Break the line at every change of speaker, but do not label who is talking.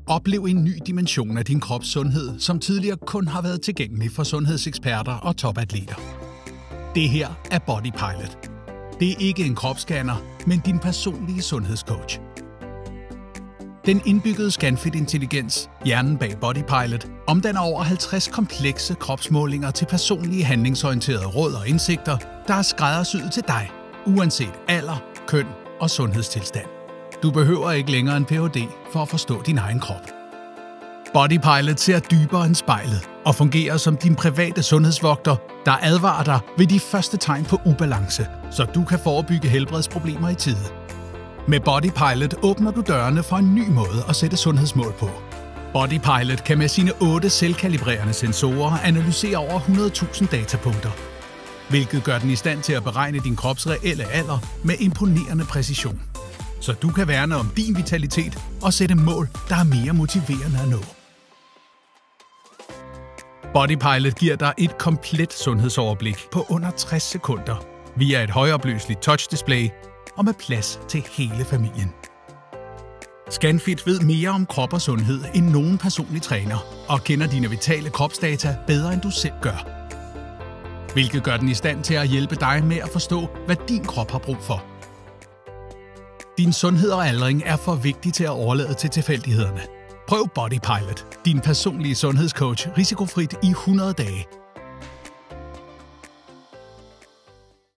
Oplev en ny dimension af din krops sundhed, som tidligere kun har været tilgængelig for sundhedseksperter og topatleter. Det her er BodyPilot. Det er ikke en kropsscanner, men din personlige sundhedscoach. Den indbyggede ScanFit-intelligens, hjernen bag BodyPilot, omdanner over 50 komplekse kropsmålinger til personlige handlingsorienterede råd og indsigter, der er skræddersyet til dig, uanset alder, køn og sundhedstilstand. Du behøver ikke længere en Ph.D. for at forstå din egen krop. BodyPilot ser dybere end spejlet og fungerer som din private sundhedsvogter, der advarer dig ved de første tegn på ubalance, så du kan forebygge helbredsproblemer i tide. Med BodyPilot åbner du dørene for en ny måde at sætte sundhedsmål på. BodyPilot kan med sine 8 selvkalibrerende sensorer analysere over 100.000 datapunkter, hvilket gør den i stand til at beregne din krops reelle alder med imponerende præcision. Så du kan værne om din vitalitet og sætte mål, der er mere motiverende at nå. BodyPilot giver dig et komplet sundhedsoverblik på under 60 sekunder via et højopløseligt touchdisplay og med plads til hele familien. ScanFit ved mere om krop og sundhed end nogen personlig træner og kender dine vitale kropsdata bedre end du selv gør, hvilket gør den i stand til at hjælpe dig med at forstå, hvad din krop har brug for. Din sundhed og aldring er for vigtig til at overlade til tilfældighederne. Prøv BodyPilot, din personlige sundhedscoach, risikofrit i 100 dage.